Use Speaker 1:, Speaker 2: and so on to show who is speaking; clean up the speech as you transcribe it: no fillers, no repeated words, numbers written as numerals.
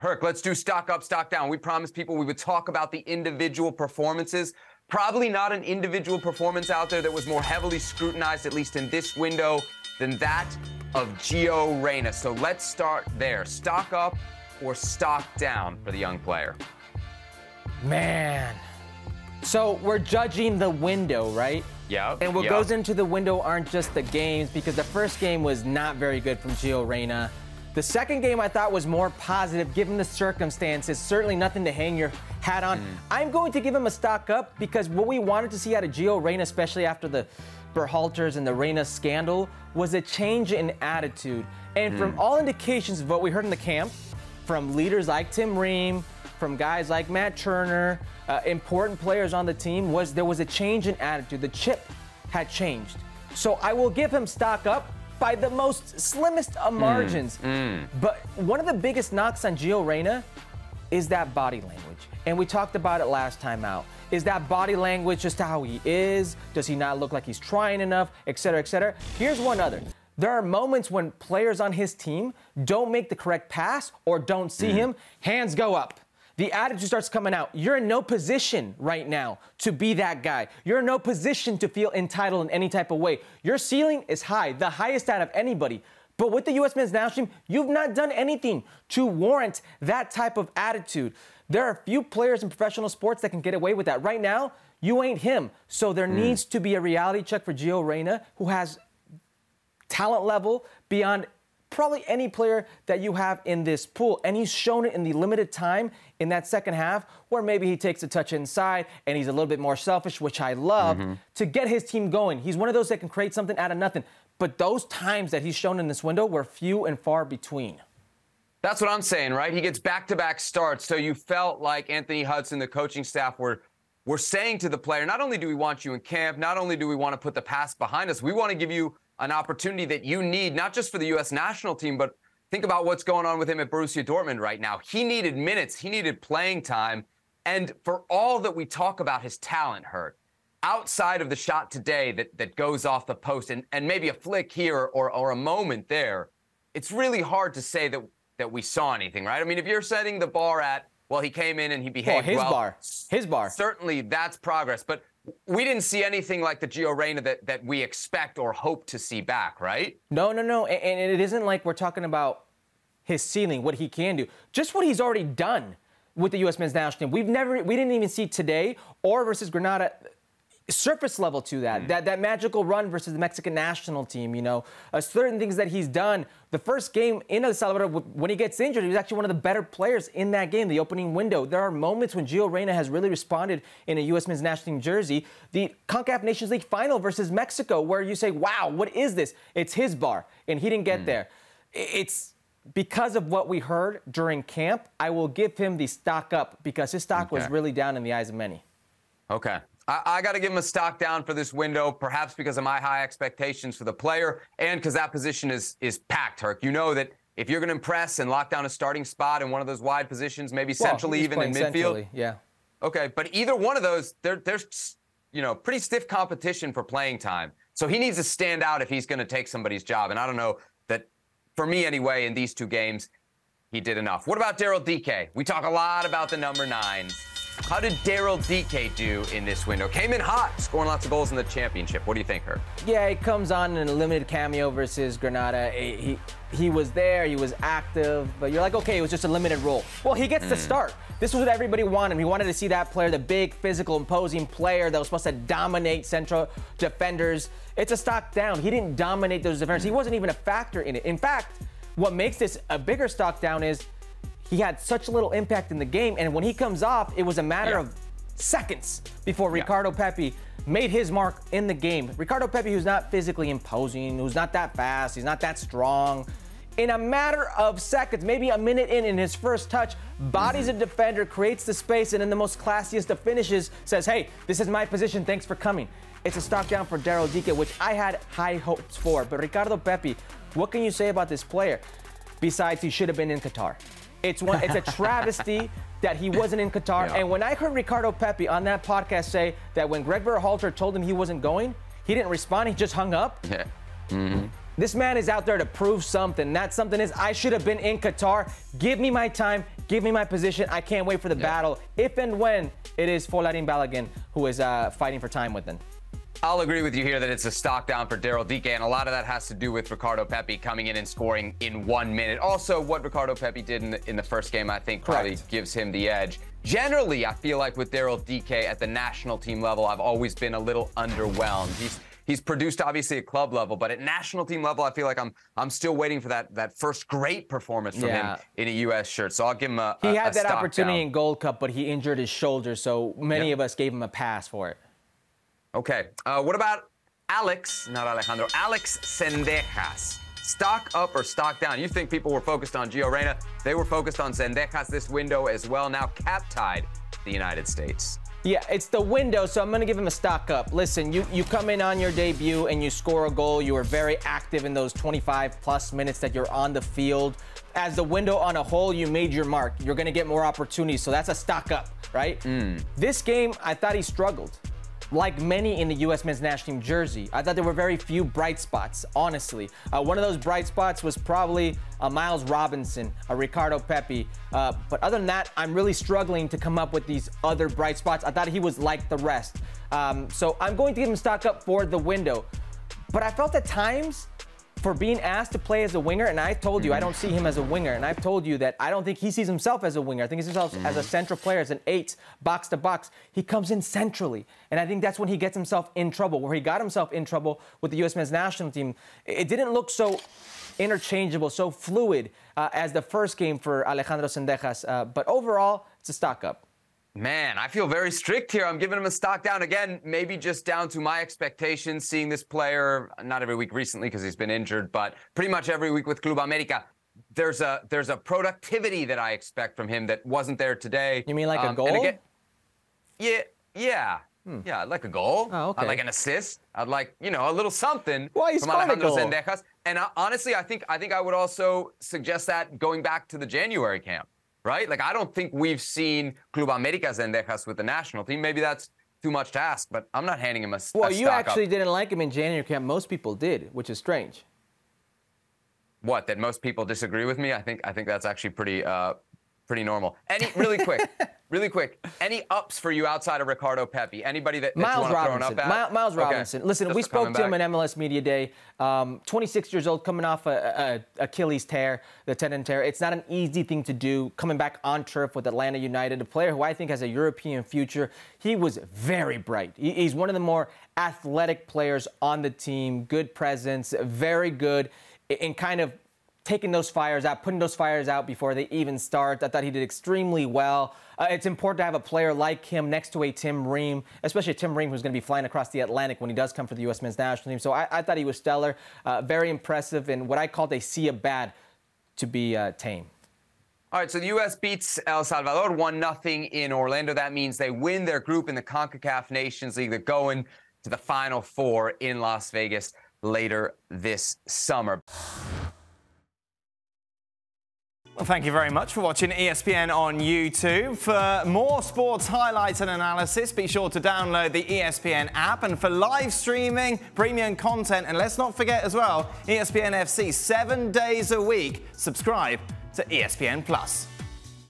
Speaker 1: Herc, let's do stock up, stock down. We promised people we would talk about the individual performances. Probably not an individual performance out there that was more heavily scrutinized, at least in this window, than that of Gio Reyna. So let's start there. Stock up or stock down for the young player?
Speaker 2: Man. So we're judging the window, right?
Speaker 1: Yeah.
Speaker 2: And what goes into the window aren't just the games, because the first game was not very good from Gio Reyna. The second game I thought was more positive given the circumstances. Certainly nothing to hang your hat on. I'm going to give him a stock up because what we wanted to see out of Gio Reyna, especially after the Berhalters and the Reyna scandal, was a change in attitude. And from all indications of what we heard in the camp, from leaders like Tim Ream, from guys like Matt Turner, important players on the team, there was a change in attitude. The chip had changed. So I will give him stock up by the most slimmest of margins. But one of the biggest knocks on Gio Reyna is that body language. And we talked about it last time out. Is that body language just how he is? Does he not look like he's trying enough, et cetera, et cetera? Here's one other. There are moments when players on his team don't make the correct pass or don't see him, hands go up. The attitude starts coming out. You're in no position right now to be that guy. You're in no position to feel entitled in any type of way. Your ceiling is high, the highest out of anybody. But with the U.S. men's national team, you've not done anything to warrant that type of attitude. There are few players in professional sports that can get away with that. Right now, you ain't him. So there needs to be a reality check for Gio Reyna, who has talent level beyond probably any player that you have in this pool. And he's shown it in the limited time in that second half where maybe he takes a touch inside and he's a little bit more selfish, which I love, to get his team going. He's one of those that can create something out of nothing. But those times that he's shown in this window were few and far between.
Speaker 1: That's what I'm saying, right? He gets back-to-back starts. So you felt like Anthony Hudson, the coaching staff, were saying to the player, not only do we want you in camp, not only do we want to put the past behind us, we want to give you an opportunity that you need, not just for the U.S. national team, but think about what's going on with him at Borussia Dortmund right now. He needed minutes. He needed playing time. And for all that we talk about his talent, Hurt, outside of the shot today that goes off the post and maybe a flick here or a moment there, it's really hard to say that we saw anything, right? I mean, if you're setting the bar at, well, he came in and he behaved well.
Speaker 2: His bar.
Speaker 1: Certainly that's progress. But we didn't see anything like the Gio Reyna that we expect or hope to see back, right?
Speaker 2: No. And it isn't like we're talking about his ceiling, what he can do. Just what he's already done with the U.S. men's national team. We didn't even see today or versus Granada surface level to that. That magical run versus the Mexican national team, you know. Certain things that he's done. The first game in El Salvador, when he gets injured, he was actually one of the better players in that game, the opening window. There are moments when Gio Reyna has really responded in a U.S. men's national team jersey. The CONCACAF Nations League final versus Mexico, where you say, wow, what is this? It's his bar, and he didn't get there. It's because of what we heard during camp, I will give him the stock up because his stock was really down in the eyes of many.
Speaker 1: Okay. I got to give him a stock down for this window, perhaps because of my high expectations for the player and because that position is packed, Herc. You know that if you're going to impress and lock down a starting spot in one of those wide positions, maybe centrally, even in midfield.
Speaker 2: Yeah.
Speaker 1: Okay, but either one of those, there's pretty stiff competition for playing time. So he needs to stand out if he's going to take somebody's job. And I don't know that, for me anyway, in these two games, he did enough. What about Daryl Dike? We talk a lot about the number 9. How did Daryl Dike do in this window? Came in hot, scoring lots of goals in the championship. What do you think, Herc?
Speaker 2: Yeah, he comes on in a limited cameo versus Granada. He was there, he was active, but you're like, okay, it was just a limited role. Well, he gets to start. This was what everybody wanted. We wanted to see that player, the big, physical, imposing player that was supposed to dominate central defenders. It's a stock down. He didn't dominate those defenders. He wasn't even a factor in it. In fact, what makes this a bigger stock down is he had such little impact in the game, and when he comes off, it was a matter of seconds before Ricardo Pepi made his mark in the game. Ricardo Pepi, who's not physically imposing, who's not that fast, he's not that strong, in a matter of seconds, maybe a minute in his first touch, bodies a defender, creates the space, and in the most classiest of finishes says, hey, this is my position, thanks for coming. It's a stock down for Daryl Dike, which I had high hopes for. But Ricardo Pepi, what can you say about this player besides he should have been in Qatar? It's a travesty that he wasn't in Qatar. And when I heard Ricardo Pepi on that podcast say that when Greg Berhalter told him he wasn't going, he didn't respond, he just hung up. This man is out there to prove something. That something is, I should have been in Qatar. Give me my time. Give me my position. I can't wait for the battle if and when it is Folarin Balogun who is fighting for time with them.
Speaker 1: I'll agree with you here that it's a stock down for Daryl Dike, and a lot of that has to do with Ricardo Pepi coming in and scoring in 1 minute. Also, what Ricardo Pepi did in the first game, I think, probably gives him the edge. Generally, I feel like with Daryl Dike at the national team level, I've always been a little underwhelmed. He's produced obviously at club level, but at national team level, I feel like I'm still waiting for that first great performance from him in a U.S. shirt. So I'll give him a
Speaker 2: He had that
Speaker 1: stock
Speaker 2: opportunity
Speaker 1: down.
Speaker 2: in Gold Cup, but he injured his shoulder, so many of us gave him a pass for it.
Speaker 1: Okay, what about Alex, not Alejandro, Alex Zendejas? Stock up or stock down? You think people were focused on Gio Reyna. They were focused on Zendejas this window as well. Now cap-tied the United States.
Speaker 2: Yeah, it's the window, so I'm going to give him a stock up. Listen, you come in on your debut and you score a goal. You were very active in those 25-plus minutes that you're on the field. As the window on a whole, you made your mark. You're going to get more opportunities, so that's a stock up, right? This game, I thought he struggled. Like many in the U.S. men's national team jersey, I thought there were very few bright spots, honestly. One of those bright spots was probably a Miles Robinson, a Ricardo Pepi. But other than that, I'm really struggling to come up with these other bright spots. I thought he was like the rest. So I'm going to give him stock up for the window. But I felt at times, for being asked to play as a winger, and I told you I don't see him as a winger, and I've told you that I don't think he sees himself as a winger. I think he sees himself as a central player, as an 8, box to box. He comes in centrally, and I think that's when he gets himself in trouble, where he got himself in trouble with the U.S. men's national team. It didn't look so interchangeable, so fluid as the first game for Alejandro Zendejas, but overall, it's a stock up.
Speaker 1: Man, I feel very strict here. I'm giving him a stock down again, maybe just down to my expectations, seeing this player, not every week recently because he's been injured, but pretty much every week with Futbol Americas. There's a productivity that I expect from him that wasn't there today.
Speaker 2: You mean like a goal?
Speaker 1: Again, yeah, I'd like a goal.
Speaker 2: Oh, okay.
Speaker 1: I'd like an assist. I'd like, a little something from
Speaker 2: Alejandro
Speaker 1: Zendejas. And honestly, I think I would also suggest that going back to the January camp. Right? Like, I don't think we've seen Futbol Americas Zendejas with the national team. Maybe that's too much to ask, but I'm not handing him a stock up.
Speaker 2: Well, you actually didn't like him in January camp. Most people did, which is strange.
Speaker 1: What? That most people disagree with me? I think that's actually pretty normal. Really quick. Any ups for you outside of Ricardo Pepi? Anybody that you want to throw an up at?
Speaker 2: Miles Robinson. Listen, we spoke to him at MLS Media Day. 26 years old, coming off a Achilles tear, the tendon tear. It's not an easy thing to do, coming back on turf with Atlanta United, a player who I think has a European future. He was very bright. He's one of the more athletic players on the team, good presence, very good in kind of taking those fires out, putting those fires out before they even start. I thought he did extremely well. It's important to have a player like him next to a Tim Ream, especially a Tim Ream who's going to be flying across the Atlantic when he does come for the U.S. men's national team. So I thought he was stellar, very impressive, and what I called a sea of bad to be tame.
Speaker 1: All right, so the U.S. beats El Salvador 1-0 in Orlando. That means they win their group in the CONCACAF Nations League. They're going to the Final Four in Las Vegas later this summer.
Speaker 3: Well, thank you very much for watching ESPN on YouTube. For more sports highlights and analysis, be sure to download the ESPN app. And for live streaming, premium content, and let's not forget as well, ESPN FC 7 days a week. Subscribe to ESPN+.